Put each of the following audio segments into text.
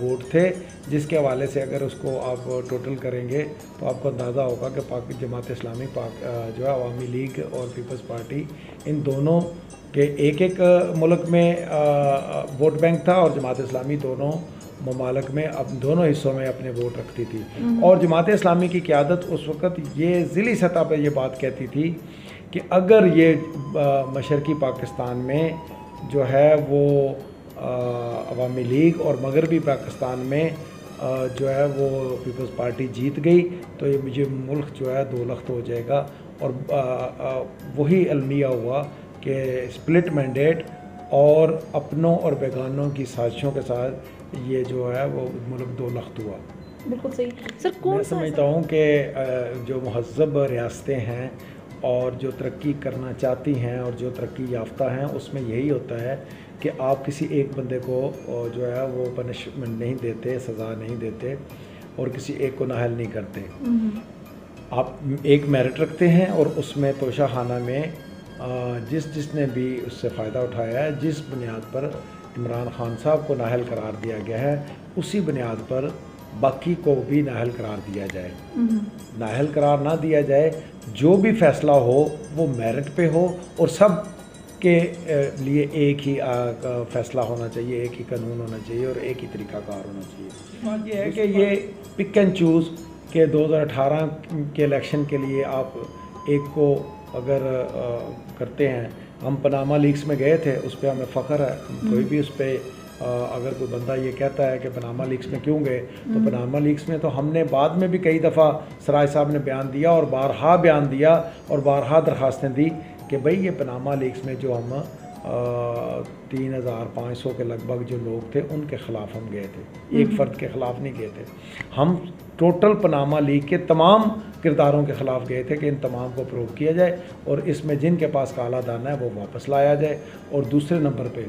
Vote تھے، جس کے حوالے سے اگر اس کو آپ ٹوٹل کریں گے تو آپ کو اندازہ ہوگا کہ جماعت اسلامی جو ہے عوامی لیگ اور پیپلز پارٹی ان دونوں کے ایک ملک میں ووٹ بینک تھا، اور جماعت اسلامی دونوں ممالک میں دونوں حصوں میں اپنے ووٹ رکھتی تھی۔ اور جماعت اسلامی کی قیادت اس وقت یہ ضلعی سطح پہ یہ بات کہتی تھی کہ اگر یہ مشرقی پاکستان میں جو ہے وہ عوامی لیگ اور مغربی پاکستان میں جو ہے وہ پیپلز پارٹی جیت گئی تو یہ ملک جو ہے دو لخت ہو جائے گا، اور وہی المیہ ہوا کہ سپلٹ مینڈیٹ اور اپنوں اور بیگانوں کی سازشوں کے ساتھ یہ جو ہے وہ ملک دو لخت ہوا۔ بالکل صحیح سر، کون میں سمجھتا ہوں کہ جو مہذب ریاستیں ہیں اور جو ترقی کرنا چاہتی ہیں اور جو ترقی یافتہ ہیں، اس میں یہی ہوتا ہے کہ آپ کسی ایک بندے کو جو ہے وہ پنشمنٹ نہیں دیتے، سزا نہیں دیتے، اور کسی ایک کو نااہل نہیں کرتے۔ آپ ایک میرٹ رکھتے ہیں اور اس میں توشہ خانہ میں جس نے بھی اس سے فائدہ اٹھایا ہے، جس بنیاد پر عمران خان صاحب کو نااہل قرار دیا گیا ہے، اسی بنیاد پر باقی کو بھی نااہل قرار دیا جائے۔ نااہل قرار نہ دیا جائے، جو بھی فیصلہ ہو وہ میرٹ پہ ہو اور سب کے لیے ایک ہی فیصلہ ہونا چاہیے، ایک ہی قانون ہونا چاہیے اور ایک ہی طریقہ کار ہونا چاہیے۔ بات یہ ہے کہ یہ پک اینڈ چوز کہ 2018 کے الیکشن کے لیے آپ ایک کو اگر کرتے ہیں، ہم پاناما لیکس میں گئے تھے، اس پہ ہمیں فخر ہے، کوئی بھی اس پہ اگر کوئی بندہ یہ کہتا ہے کہ پاناما لیکس میں کیوں گئے، تو پاناما لیکس میں تو ہم نے بعد میں بھی کئی دفعہ سراج صاحب نے بیان دیا اور بارہا بیان دیا اور بارہا درخواستیں دی کہ بھئی یہ پاناما لیکس میں جو ہم 3500 کے لگ بھگ جو لوگ تھے ان کے خلاف ہم گئے تھے، ایک فرد کے خلاف نہیں گئے تھے، ہم ٹوٹل پاناما لیگ کے تمام کرداروں کے خلاف گئے تھے کہ ان تمام کو پروو کیا جائے اور اس میں جن کے پاس کالا دانہ ہے وہ واپس لایا جائے۔ اور دوسرے نمبر پہ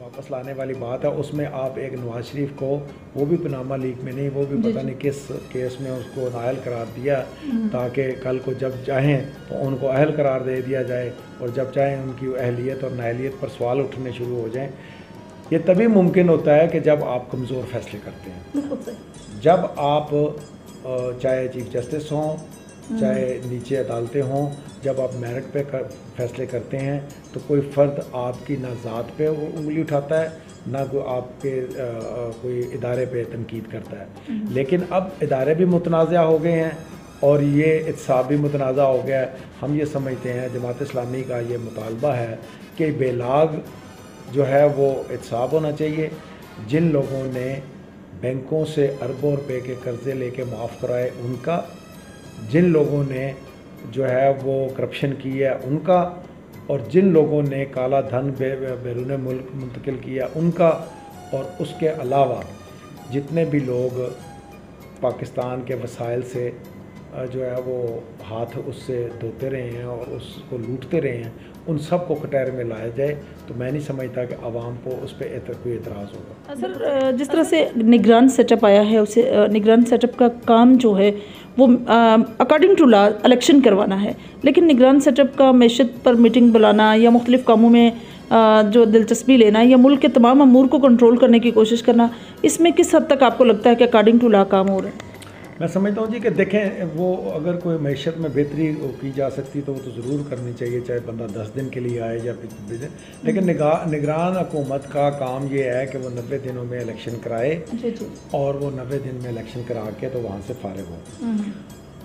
واپس لانے والی بات ہے، اس میں آپ ایک نواز شریف کو، وہ بھی پاناما لیگ میں نہیں، وہ بھی پتہ نہیں کس کیس میں اس کو نااہل قرار دیا تاکہ کل کو جب چاہیں تو ان کو اہل قرار دے دیا جائے، اور جب چاہیں ان کی اہلیت اور نااہلیت پر سوال اٹھنے شروع ہو جائیں۔ یہ تبھی ممکن ہوتا ہے کہ جب آپ کمزور فیصلے کرتے ہیں، جب آپ چاہے چیف جسٹس ہوں، چاہے نیچے عدالتیں ہوں، جب آپ میرٹ پہ فیصلے کرتے ہیں تو کوئی فرد آپ کی نہ ذات پہ انگلی اٹھاتا ہے، نہ کوئی آپ کے کوئی ادارے پہ تنقید کرتا ہے۔ لیکن اب ادارے بھی متنازع ہو گئے ہیں اور یہ احتساب بھی متنازع ہو گیا ہے۔ ہم یہ سمجھتے ہیں، جماعت اسلامی کا یہ مطالبہ ہے کہ بے لاگ جو ہے وہ احتساب ہونا چاہیے۔ جن لوگوں نے بینکوں سے اربوں روپے کے قرضے لے کے معاف کرائے ان کا، جن لوگوں نے جو ہے وہ کرپشن کی ہے ان کا، اور جن لوگوں نے کالا دھن بیرون ملک منتقل کیا ان کا، اور اس کے علاوہ جتنے بھی لوگ پاکستان کے وسائل سے جو ہے وہ ہاتھ اس سے دھوتے رہے ہیں اور اس کو لوٹتے رہے ہیں، ان سب کو کٹہرے میں لایا جائے، تو میں نہیں سمجھتا کہ عوام کو اس پہ کوئی اعتراض ہوگا۔ سر، جس طرح سے نگران سیٹ اپ آیا ہے، اسے نگران سیٹ اپ کا کام جو ہے وہ اکارڈنگ ٹو لا الیکشن کروانا ہے، لیکن نگران سیٹ اپ کا معیشت پر میٹنگ بلانا یا مختلف کاموں میں جو دلچسپی لینا یا ملک کے تمام امور کو کنٹرول کرنے کی کوشش کرنا، اس میں کس حد تک آپ کو لگتا ہے کہ اکارڈنگ ٹو لا کام ہو رہا ہے؟ میں سمجھتا ہوں جی کہ دیکھیں، وہ اگر کوئی معیشت میں بہتری کی جا سکتی تو وہ تو ضرور کرنی چاہیے، چاہے بندہ 10 دن کے لیے آئے یا 20 دن، لیکن نگران حکومت کا کام یہ ہے کہ وہ 90 دنوں میں الیکشن کرائے اور وہ 90 دن میں الیکشن کرا کے تو وہاں سے فارغ ہو۔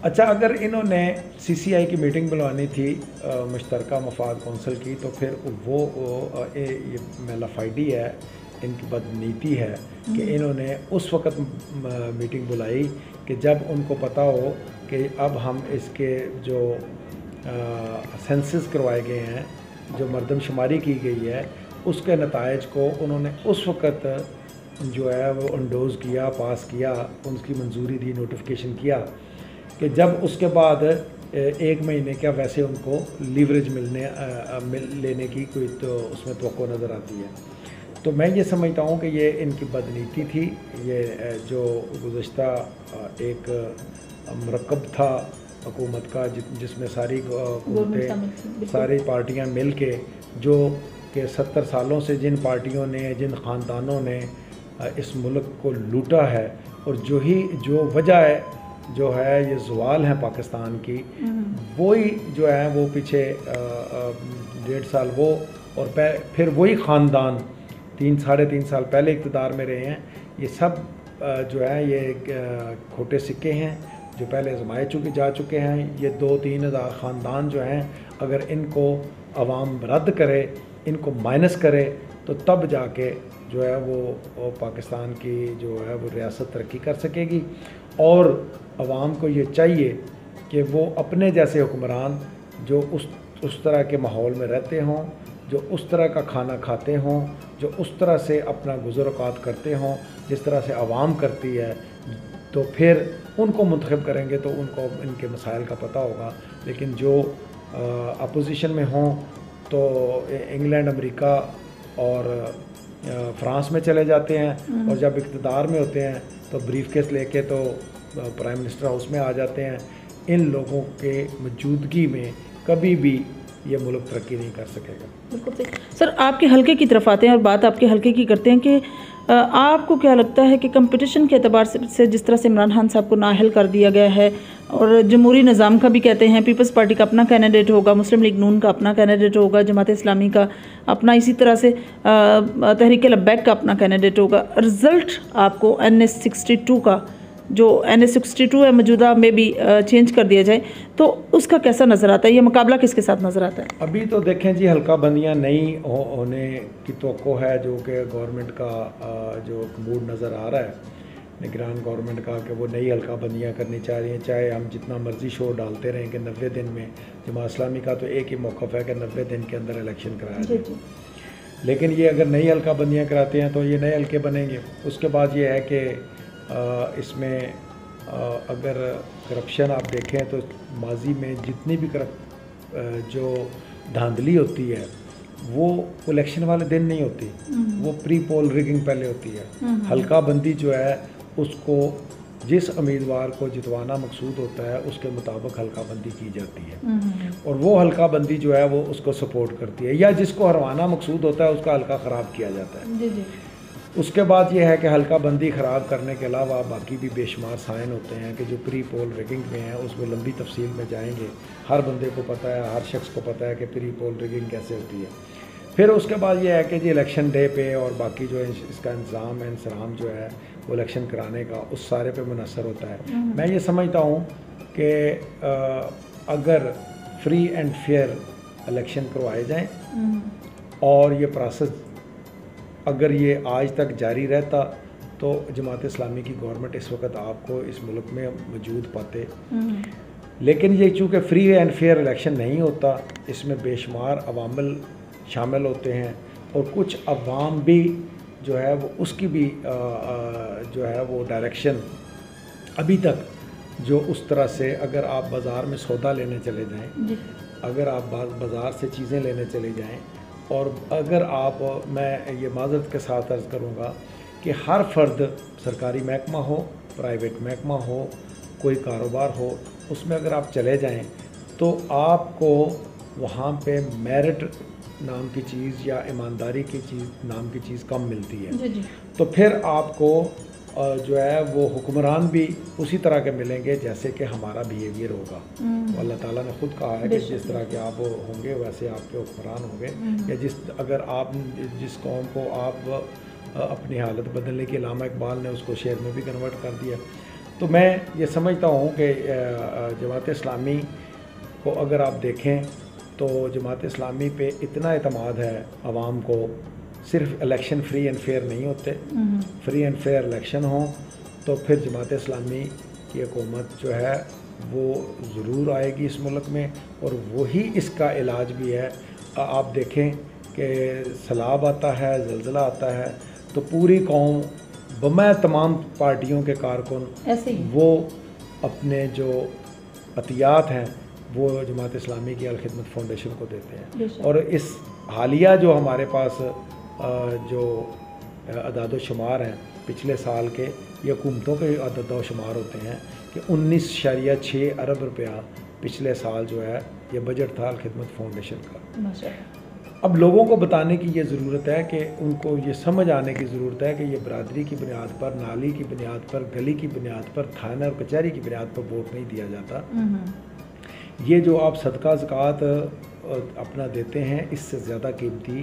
اچھا، اگر انہوں نے سی سی آئی کی میٹنگ بلوانی تھی مشترکہ مفاد کونسل کی، تو پھر وہ یہ میلافائڈی ہے، ان کی بدنیتی ہے کہ انہوں نے اس وقت میٹنگ بلائی کہ جب ان کو پتہ ہو کہ اب ہم اس کے جو سینسز کروائے گئے ہیں، جو مردم شماری کی گئی ہے، اس کے نتائج کو انہوں نے اس وقت جو ہے وہ انڈوز کیا، پاس کیا، ان کی منظوری دی، نوٹیفیکیشن کیا، کہ جب اس کے بعد 1 مہینے کا ویسے ان کو لیوریج لینے کی کوئی تو اس میں توقع نظر آتی ہے۔ تو میں یہ سمجھتا ہوں کہ یہ ان کی بدنیتی تھی، یہ جو گزشتہ ایک مرکب تھا حکومت کا، جس میں ساری حکومتیں، ساری پارٹیاں مل کے، جو کہ 70 سالوں سے جن پارٹیوں نے، جن خاندانوں نے اس ملک کو لوٹا ہے، اور جو وجہ ہے جو ہے یہ زوال ہے پاکستان کی، وہی جو ہے وہ پیچھے 1.5 سال وہ، اور پھر وہی خاندان 3-3.5 سال پہلے اقتدار میں رہے ہیں. یہ سب جو ہے یہ کھوٹے سکے ہیں جو پہلے آزمائے جا چکے ہیں. یہ 2-3 ہزار خاندان جو ہیں، اگر ان کو عوام رد کرے، ان کو مائنس کرے، تو تب جا کے جو ہے وہ پاکستان کی جو ہے وہ ریاست ترقی کر سکے گی. اور عوام کو یہ چاہیے کہ وہ اپنے جیسے حکمران جو اس طرح کے ماحول میں رہتے ہوں، جو اس طرح کا کھانا کھاتے ہوں، جو اس طرح سے اپنا گزر اوقات کرتے ہوں جس طرح سے عوام کرتی ہے، تو پھر ان کو منتخب کریں گے تو ان کو ان کے مسائل کا پتہ ہوگا. لیکن جو اپوزیشن میں ہوں تو انگلینڈ، امریکہ اور فرانس میں چلے جاتے ہیں، اور جب اقتدار میں ہوتے ہیں تو بریف کیس لے کے تو پرائم منسٹر ہاؤس میں آ جاتے ہیں. ان لوگوں کے موجودگی میں کبھی بھی یہ ملک ترقی نہیں کر سکے گا. بالکل صحیح. سر آپ کے حلقے کی طرف آتے ہیں اور بات آپ کے حلقے کی کرتے ہیں کہ آپ کو کیا لگتا ہے کہ کمپٹیشن کے اعتبار سے جس طرح سے عمران خان صاحب کو نااہل کر دیا گیا ہے، اور جمہوری نظام کا بھی کہتے ہیں، پیپلز پارٹی کا اپنا کینڈیڈیٹ ہوگا، مسلم لیگ نون کا اپنا کینڈیڈیٹ ہوگا، جماعت اسلامی کا اپنا، اسی طرح سے تحریک لبیک کا اپنا کینڈیڈیٹ ہوگا، رزلٹ آپ کو NS-62 کا جو NS-62 ہے موجودہ میں بھی چینج کر دیا جائے تو اس کا کیسا نظر آتا ہے؟ یہ مقابلہ کس کے ساتھ نظر آتا ہے؟ ابھی تو دیکھیں جی، حلقہ بندیاں نہیں ہونے کی توقع ہے، جو کہ گورنمنٹ کا جو موڈ نظر آ رہا ہے نگران گورنمنٹ کا، کہ وہ نئی حلقہ بندیاں کرنی چاہ رہی ہیں. چاہے ہم جتنا مرضی شور ڈالتے رہیں کہ 90 دن میں، جماعت اسلامی کا تو ایک ہی موقف ہے کہ 90 دن کے اندر الیکشن کرایا جائے. لیکن یہ اگر نئی حلقہ بندیاں کراتے ہیں تو یہ نئے حلقے بنیں گے. اس کے بعد یہ ہے کہ اس میں اگر کرپشن آپ دیکھیں تو ماضی میں جتنی بھی جو دھاندلی ہوتی ہے وہ الیکشن والے دن نہیں ہوتی، وہ پری پول ریگنگ پہلے ہوتی ہے. حلقہ بندی جو ہے اس کو جس امیدوار کو جتوانا مقصود ہوتا ہے اس کے مطابق حلقہ بندی کی جاتی ہے، اور وہ حلقہ بندی جو ہے وہ اس کو سپورٹ کرتی ہے، یا جس کو ہروانا مقصود ہوتا ہے اس کا حلقہ خراب کیا جاتا ہے. اس کے بعد یہ ہے کہ حلقہ بندی خراب کرنے کے علاوہ باقی بھی بے شمار سائن ہوتے ہیں کہ جو پری پول ریگنگ میں ہیں، اس میں لمبی تفصیل میں جائیں گے. ہر بندے کو پتہ ہے، ہر شخص کو پتہ ہے کہ پری پول ریگنگ کیسے ہوتی ہے. پھر اس کے بعد یہ ہے کہ جی الیکشن ڈے پہ اور باقی جو اس کا انظام ہے، انصرام جو ہے وہ الیکشن کرانے کا، اس سارے پہ منحصر ہوتا ہے. میں یہ سمجھتا ہوں کہ اگر فری اینڈ فیئر الیکشن کروائے جائیں اور یہ پروسیس اگر یہ آج تک جاری رہتا تو جماعت اسلامی کی گورنمنٹ اس وقت آپ کو اس ملک میں موجود پاتے. لیکن یہ چونکہ فری اینڈ فیئر الیکشن نہیں ہوتا، اس میں بے شمار عوامل شامل ہوتے ہیں، اور کچھ عوام بھی جو ہے وہ اس کی بھی جو ہے وہ ڈائریکشن ابھی تک جو اس طرح سے، اگر آپ بازار میں سودا لینے چلے جائیں، اگر آپ بازار سے چیزیں لینے چلے جائیں، اور اگر آپ، میں یہ معذرت کے ساتھ عرض کروں گا کہ ہر فرد، سرکاری محکمہ ہو، پرائیویٹ محکمہ ہو، کوئی کاروبار ہو، اس میں اگر آپ چلے جائیں تو آپ کو وہاں پہ میرٹ نام کی چیز یا ایمانداری کی چیز نام کی چیز کم ملتی ہے. تو پھر آپ کو جو ہے وہ حکمران بھی اسی طرح کے ملیں گے جیسے کہ ہمارا بیہیویئر ہوگا. اللہ تعالیٰ نے خود کہا ہے کہ جس طرح کے آپ ہوں گے ویسے آپ کے حکمران ہوں گے. یا اگر آپ جس قوم کو آپ اپنی حالت بدلنے کی، علامہ اقبال نے اس کو شعر میں بھی کنورٹ کر دیا. تو میں یہ سمجھتا ہوں کہ جماعت اسلامی کو اگر آپ دیکھیں تو جماعت اسلامی پہ اتنا اعتماد ہے عوام کو. صرف الیکشن فری اینڈ فیئر نہیں ہوتے، فری اینڈ فیئر الیکشن ہوں تو پھر جماعت اسلامی کی حکومت جو ہے وہ ضرور آئے گی اس ملک میں، اور وہی اس کا علاج بھی ہے. آپ دیکھیں کہ سیلاب آتا ہے، زلزلہ آتا ہے تو پوری قوم بمع تمام پارٹیوں کے کارکن وہ اپنے جو عطیات ہیں وہ جماعت اسلامی کی الخدمت فاؤنڈیشن کو دیتے ہیں. اور اس حالیہ جو ہمارے پاس جو اعداد و شمار ہیں پچھلے سال کے، یہ حکومتوں کے اعداد و شمار ہوتے ہیں کہ 19.6 ارب روپیہ پچھلے سال جو ہے یہ بجٹ تھا الخدمت فاؤنڈیشن کا. اب لوگوں کو بتانے کی یہ ضرورت ہے کہ ان کو یہ سمجھ آنے کی ضرورت ہے کہ یہ برادری کی بنیاد پر، نالی کی بنیاد پر، گلی کی بنیاد پر، تھانہ اور کچہری کی بنیاد پر ووٹ نہیں دیا جاتا. یہ جو آپ صدقہ زکوٰۃ اپنا دیتے ہیں، اس سے زیادہ قیمتی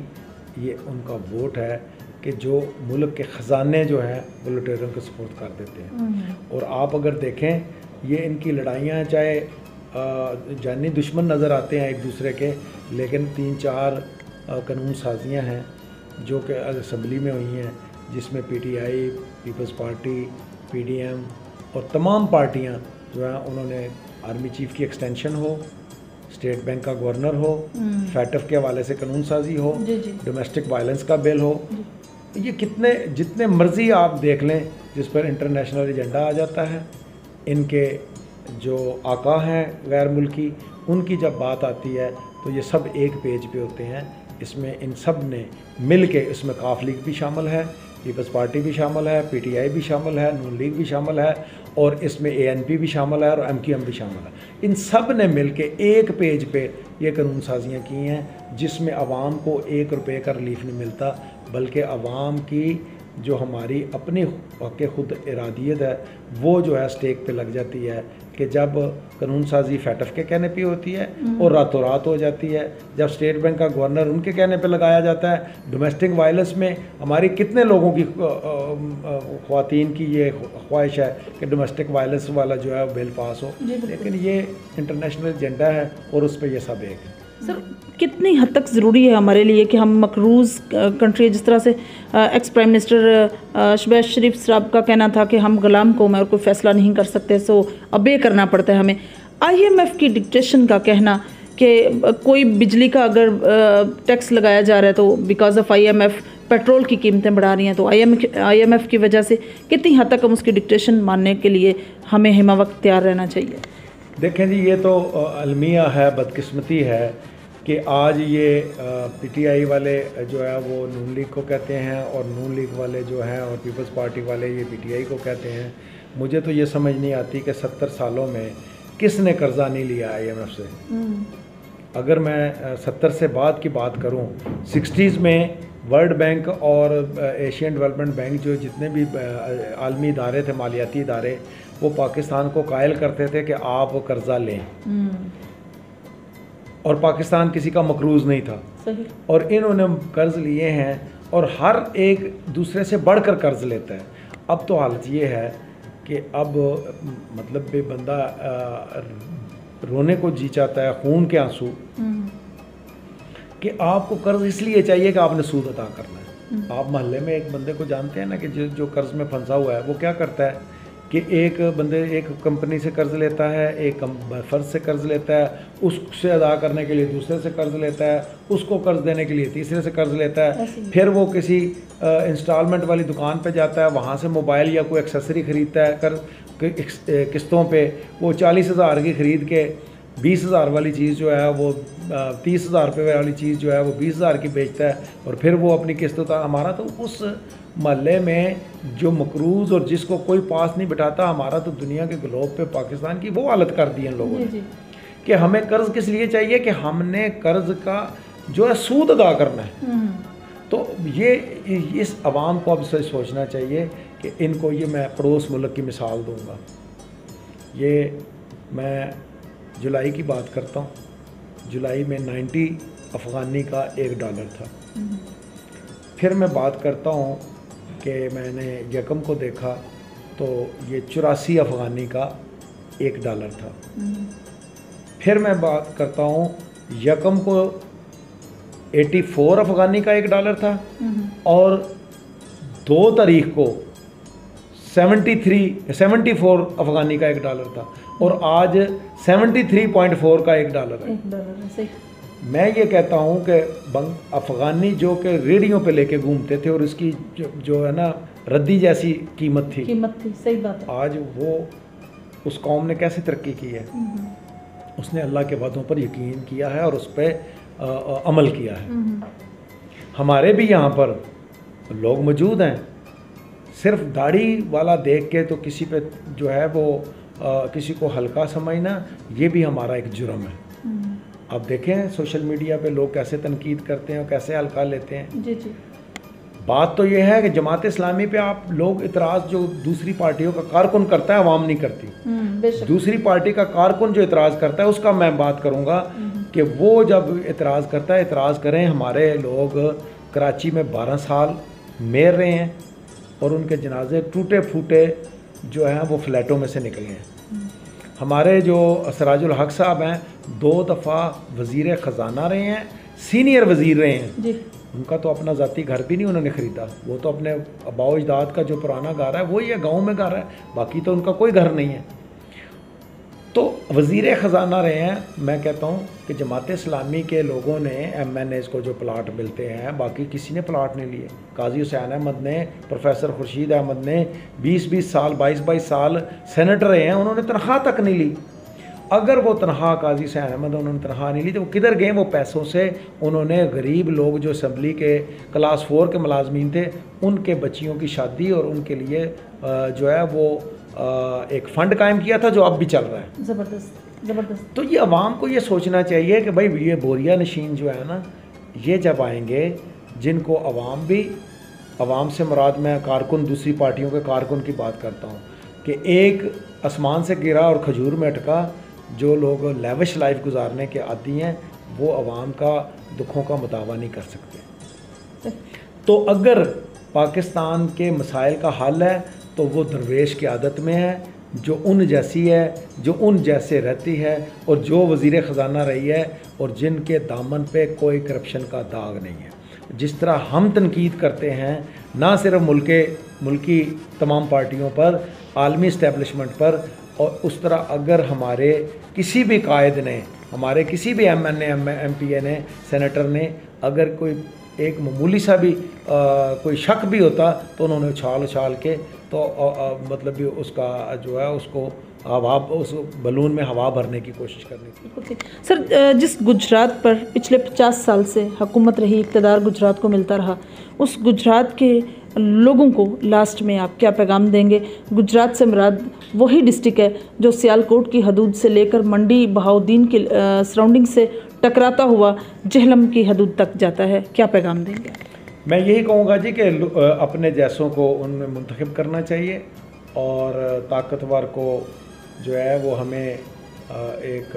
یہ ان کا ووٹ ہے کہ جو ملک کے خزانے جو ہیں وہ لٹیروں کو سپورٹ کر دیتے ہیں. اور آپ اگر دیکھیں یہ ان کی لڑائیاں چاہے جانی دشمن نظر آتے ہیں ایک دوسرے کے، لیکن 3-4 قانون سازیاں ہیں جو کہ اسمبلی میں ہوئی ہیں، جس میں PTI, Peoples Party, PDM اور تمام پارٹیاں جو ہیں انہوں نے آرمی چیف کی ایکسٹینشن ہو، اسٹیٹ بینک کا گورنر ہو، فیٹف کے حوالے سے قانون سازی ہو، ڈومیسٹک وائلنس کا بل ہو، یہ جتنے مرضی آپ دیکھ لیں جس پر انٹرنیشنل ایجنڈا آ جاتا ہے. ان کے جو آقا ہیں غیر ملکی، ان کی جب بات آتی ہے تو یہ سب ایک پیج پہ ہوتے ہیں. اس میں ان سب نے مل کے، اس میں قاف لیگ بھی شامل ہے، پیپلز پارٹی بھی شامل ہے، پی ٹی آئی بھی شامل ہے، نون لیگ بھی شامل ہے، اور اس میں اے این پی بھی شامل ہے اور ایم کیو ایم بھی شامل ہے. ان سب نے مل کے ایک پیج پہ یہ قانون سازیاں کی ہیں جس میں عوام کو 1 روپے کا ریلیف نہیں ملتا، بلکہ عوام کی جو ہماری اپنی حق خود ارادیت ہے وہ جو ہے اسٹیک پہ لگ جاتی ہے کہ جب قانون سازی فیٹف کے کہنے پہ ہوتی ہے اور راتوں رات ہو جاتی ہے، جب اسٹیٹ بینک کا گورنر ان کے کہنے پہ لگایا جاتا ہے. ڈومیسٹک وائلنس میں ہماری کتنے لوگوں کی خواتین کی یہ خواہش ہے کہ ڈومیسٹک وائلنس والا جو ہے بل پاس ہو، لیکن یہ انٹرنیشنل ایجنڈا ہے اور اس پہ یہ سب ایک ہے. سر کتنی حد تک ضروری ہے ہمارے لیے کہ ہم مقروض کنٹری، جس طرح سے ایکس پرائم منسٹر شہباز شریف صاحب کا کہنا تھا کہ ہم غلام قوم ہے اور کوئی فیصلہ نہیں کر سکتے، سو ابے کرنا پڑتا ہے ہمیں. آئی ایم ایف کی ڈکٹیشن کا کہنا کہ کوئی بجلی کا اگر ٹیکس لگایا جا رہا ہے تو because of IMF petrol کی قیمتیں بڑھا رہی ہیں، تو آئی ایم ایف کی وجہ سے کتنی حد تک ہم اس کی ڈکٹیشن ماننے کے لیے ہمیں ہمہ وقت تیار رہنا چاہیے؟ دیکھیں جی، یہ تو المیہ ہے، بدقسمتی ہے کہ آج یہ پی ٹی آئی والے جو ہے وہ نون لیگ کو کہتے ہیں اور نون لیگ والے جو ہیں اور پیپلز پارٹی والے یہ پی ٹی آئی کو کہتے ہیں. مجھے تو یہ سمجھ نہیں آتی کہ 70 سالوں میں کس نے قرضہ نہیں لیا آئی ایم ایف سے. اگر میں 70 سے بعد کی بات کروں، 60s میں ورلڈ بینک اور ایشین ڈیولپمنٹ بینک جو جتنے بھی عالمی ادارے تھے، مالیاتی ادارے، وہ پاکستان کو قائل کرتے تھے کہ آپ قرضہ لیں، اور پاکستان کسی کا مقروض نہیں تھا. اور انہوں نے قرض لیے ہیں اور ہر ایک دوسرے سے بڑھ کر قرض لیتا ہے. اب تو حالت یہ ہے کہ اب مطلب بے بندہ رونے کو جی چاہتا ہے، خون کے آنسو، کہ آپ کو قرض اس لیے چاہیے کہ آپ نے سود ادا کرنا ہے. آپ محلے میں ایک بندے کو جانتے ہیں نا کہ جو قرض میں پھنسا ہوا ہے وہ کیا کرتا ہے کہ ایک کمپنی سے قرض لیتا ہے، ایک فرد سے قرض لیتا ہے، اس سے ادا کرنے کے لیے دوسرے سے قرض لیتا ہے، اس کو قرض دینے کے لیے تیسرے سے قرض لیتا ہے، پھر وہ کسی انسٹالمنٹ والی دکان پہ جاتا ہے، وہاں سے موبائل یا کوئی ایکسیسری خریدتا ہے قسطوں پہ. وہ 40,000 کی خرید کے 20,000 والی چیز جو ہے وہ 30,000 روپے والی چیز جو ہے وہ 20,000 کی بیچتا ہے، اور پھر وہ اپنی قسطوں تک. ہمارا تو اس محلے میں جو مقروض اور جس کو کوئی پاس نہیں بٹھاتا، ہمارا تو دنیا کے گلوب پہ پاکستان کی وہ حالت کر دی ان لوگوں نے کہ ہمیں قرض کس لیے چاہیے کہ ہم نے قرض کا جو ہے سود ادا کرنا ہے. تو یہ اس عوام کو اب سے سوچنا چاہیے کہ ان کو یہ میں پڑوس ملک کی مثال دوں گا. یہ میں جولائی کی بات کرتا ہوں. جولائی میں 90 افغانی کا $1 تھا. پھر میں بات کرتا ہوں کہ میں نے یکم کو دیکھا تو یہ 84 افغانی کا $1 تھا. پھر میں بات کرتا ہوں یکم کو 84 افغانی کا $1 تھا، اور 2 تاریخ کو 74 افغانی کا $1 تھا، اور آج 73.4 کا $1 ہے. میں یہ کہتا ہوں کہ افغانی جو کہ ریڑھیوں پہ لے کے گھومتے تھے اور اس کی جو ہے نا ردی جیسی قیمت تھی، صحیح بات ہے. آج وہ اس قوم نے کیسے ترقی کی ہے؟ اس نے اللہ کے وعدوں پر یقین کیا ہے اور اس پہ عمل کیا ہے. ہمارے بھی یہاں پر لوگ موجود ہیں، صرف داڑھی والا دیکھ کے تو کسی پہ جو ہے وہ کسی کو ہلکا سمجھنا، یہ بھی ہمارا ایک جرم ہے. آپ دیکھیں سوشل میڈیا پہ لوگ کیسے تنقید کرتے ہیں اور کیسے ہلکا لیتے ہیں. جی جی. بات تو یہ ہے کہ جماعت اسلامی پہ آپ لوگ اعتراض جو دوسری پارٹیوں کا کارکن کرتا ہے عوام نہیں کرتی. دوسری پارٹی کا کارکن جو اعتراض کرتا ہے اس کا میں بات کروں گا کہ وہ جب اعتراض کرتا ہے اعتراض کریں. ہمارے لوگ کراچی میں 12 سال میر رہے ہیں اور ان کے جنازے ٹوٹے پھوٹے جو ہیں وہ فلیٹوں میں سے نکلے ہیں. ہمارے جو سراج الحق صاحب ہیں 2 دفعہ وزیر خزانہ رہے ہیں, سینئر وزیر رہے ہیں. جی. ان کا تو اپنا ذاتی گھر بھی نہیں انہوں نے خریدا, وہ تو اپنے آباء و اجداد کا جو پرانا گھر ہے وہی ہے, گاؤں میں گھر ہے, باقی تو ان کا کوئی گھر نہیں ہے. تو وزیر خزانہ رہے ہیں. میں کہتا ہوں کہ جماعت اسلامی کے لوگوں نے ایم این ایز کو جو پلاٹ ملتے ہیں باقی کسی نے پلاٹ نہیں لیے. قاضی حسین احمد نے, پروفیسر خورشید احمد نے 20 سال 22 سال سینیٹر رہے ہیں, انہوں نے تنخواہ تک نہیں لی. اگر وہ تنخواہ قاضی حسین احمد انہوں نے تنخواہ نہیں لی تو وہ کدھر گئے؟ وہ پیسوں سے انہوں نے غریب لوگ جو اسمبلی کے کلاس 4 کے ملازمین تھے ان کے بچیوں کی شادی اور ان کے لیے جو ہے وہ ایک فنڈ قائم کیا تھا جو اب بھی چل رہا ہے. زبردست زبردست. تو یہ عوام کو یہ سوچنا چاہیے کہ بھائی یہ بوریا نشین جو ہے نا, یہ جب آئیں گے جن کو عوام بھی, عوام سے مراد میں کارکن دوسری پارٹیوں کے کارکن کی بات کرتا ہوں کہ ایک آسمان سے گرا اور کھجور میں اٹکا, جو لوگ لیوش لائف گزارنے کے عادی ہیں وہ عوام کا دکھوں کا مداوع نہیں کر سکتے. تو اگر پاکستان کے مسائل کا حل ہے تو وہ درویش کی عادت میں ہے, جو ان جیسی ہے, جو ان جیسے رہتی ہے اور جو وزیر خزانہ رہی ہے اور جن کے دامن پہ کوئی کرپشن کا داغ نہیں ہے. جس طرح ہم تنقید کرتے ہیں نہ صرف ملکی تمام پارٹیوں پر, عالمی اسٹیبلشمنٹ پر, اور اس طرح اگر ہمارے کسی بھی قائد نے, ہمارے کسی بھی ایم این اے, ایم پی اے نے, سینیٹر نے اگر کوئی ایک معمولی سا بھی کوئی شک بھی ہوتا تو انہوں نے اچھال کے تو مطلب اس کا جو ہے اس کو ہوا, اس بلون میں ہوا بھرنے کی کوشش کرنی تھی. سر, جس گجرات پر پچھلے 50 سال سے حکومت رہی, اقتدار گجرات کو ملتا رہا, اس گجرات کے لوگوں کو لاسٹ میں آپ کیا پیغام دیں گے؟ گجرات سے مراد وہی ڈسٹرکٹ ہے جو سیالکوٹ کی حدود سے لے کر منڈی بہاؤدین کی سراؤنڈنگ سے ٹکراتا ہوا جہلم کی حدود تک جاتا ہے, کیا پیغام دیں گے؟ میں یہی کہوں گا جی کہ اپنے جیسوں کو ان میں منتخب کرنا چاہیے اور طاقتور کو جو ہے وہ ہمیں ایک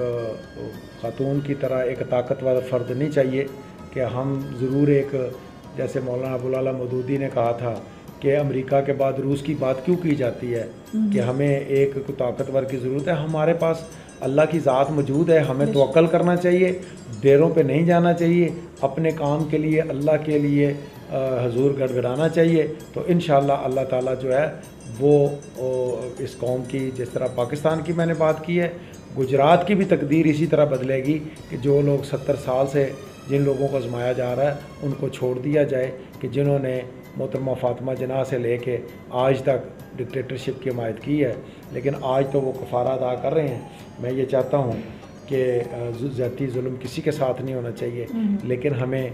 خاتون کی طرح ایک طاقتور فرد نہیں چاہیے کہ ہم ضرور ایک, جیسے مولانا ابوالعلا مودودی نے کہا تھا کہ امریکہ کے بعد روس کی بات کیوں کی جاتی ہے کہ ہمیں ایک طاقتور کی ضرورت ہے. ہمارے پاس اللہ کی ذات موجود ہے, ہمیں توکل کرنا چاہیے, ڈیروں پہ نہیں جانا چاہیے, اپنے کام کے لیے اللہ کے لیے حضور گڑ گڑانا چاہیے. تو انشاءاللہ اللہ تعالیٰ جو ہے وہ اس قوم کی, جس طرح پاکستان کی میں نے بات کی ہے, گجرات کی بھی تقدیر اسی طرح بدلے گی کہ جو لوگ 70 سال سے جن لوگوں کو آزمایا جا رہا ہے ان کو چھوڑ دیا جائے کہ جنہوں نے محترمہ فاطمہ جناح سے لے کے آج تک ڈکٹیٹرشپ کی حمایت کی ہے, لیکن آج تو وہ کفارہ ادا کر رہے ہیں. میں یہ چاہتا ہوں کہ ذاتی ظلم کسی کے ساتھ نہیں ہونا چاہیے, لیکن ہمیں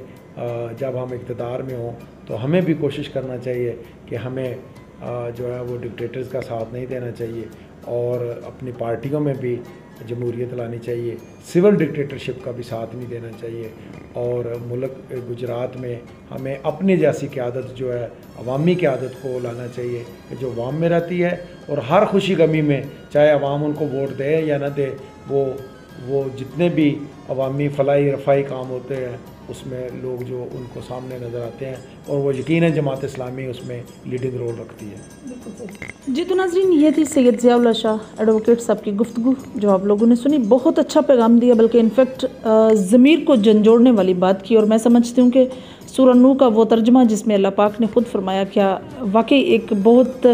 جب ہم اقتدار میں ہوں تو ہمیں بھی کوشش کرنا چاہیے کہ ہمیں جو ہے وہ ڈکٹیٹرز کا ساتھ نہیں دینا چاہیے اور اپنی پارٹیوں میں بھی جمہوریت لانی چاہیے, سول ڈکٹیٹرشپ کا بھی ساتھ نہیں دینا چاہیے. اور ملک گجرات میں ہمیں اپنی جیسی قیادت جو ہے عوامی قیادت کو لانا چاہیے کہ جو عوام میں رہتی ہے اور ہر خوشی غمی میں, چاہے عوام ان کو ووٹ دے یا نہ دے, وہ جتنے بھی عوامی فلاحی رفاہی کام ہوتے ہیں اس میں لوگ جو ان کو سامنے نظر آتے ہیں اور وہ یقیناً جماعت اسلامی اس میں لیڈنگ رول رکھتی ہے. جی تو ناظرین, یہ تھی سید ضیاء اللہ شاہ ایڈوکیٹ صاحب کی گفتگو جو آپ لوگوں نے سنی. بہت اچھا پیغام دیا, بلکہ انفیکٹ ضمیر کو جھنجھوڑنے والی بات کی. اور میں سمجھتی ہوں کہ سورہ نور کا وہ ترجمہ جس میں اللہ پاک نے خود فرمایا, کیا واقعی ایک بہت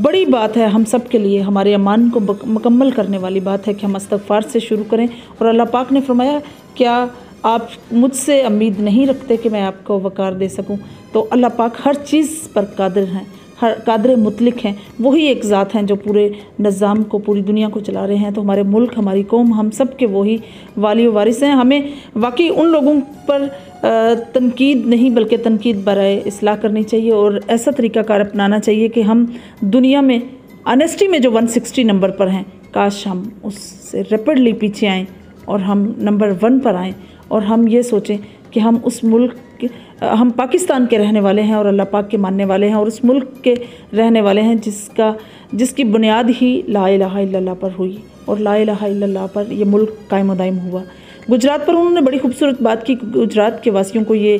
بڑی بات ہے ہم سب کے لیے, ہمارے ایمان کو مکمل کرنے والی بات ہے کہ ہم استغفار سے شروع کریں. اور اللہ پاک نے فرمایا, کیا آپ مجھ سے امید نہیں رکھتے کہ میں آپ کو وقار دے سکوں؟ تو اللہ پاک ہر چیز پر قادر ہیں, ہر قادر مطلق ہیں. وہی ایک ذات ہیں جو پورے نظام کو, پوری دنیا کو چلا رہے ہیں. تو ہمارے ملک, ہماری قوم, ہم سب کے وہی والی و وارث ہیں. ہمیں واقعی ان لوگوں پر تنقید نہیں بلکہ تنقید برائے اصلاح کرنی چاہیے اور ایسا طریقہ کار اپنانا چاہیے کہ ہم دنیا میں آنیسٹی میں جو 160 نمبر پر ہیں, کاش ہم اس سے ریپڈلی پیچھے آئیں اور ہم نمبر 1 پر آئیں اور ہم یہ سوچیں کہ ہم اس ملک ہم پاکستان کے رہنے والے ہیں اور اللہ پاک کے ماننے والے ہیں اور اس ملک کے رہنے والے ہیں جس کی بنیاد ہی لا الہ الا اللہ پر ہوئی اور لا الہ الا اللہ پر یہ ملک قائم و دائم ہوا۔ گجرات پر انہوں نے بڑی خوبصورت بات کی۔ گجرات کے واسیوں کو یہ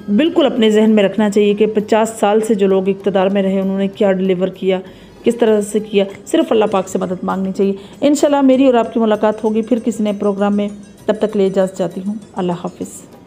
بالکل اپنے ذہن میں رکھنا چاہیے کہ 50 سال سے جو لوگ اقتدار میں رہے انہوں نے کیا ڈیلیور کیا، کس طرح سے کیا۔ صرف اللہ پاک سے مدد مانگنی چاہیے۔ انشاءاللہ میری اور آپ کی ملاقات ہوگی پھر کسی نئے پروگرام میں، تب تک لے اجازت چاہتی ہوں۔ اللہ حافظ۔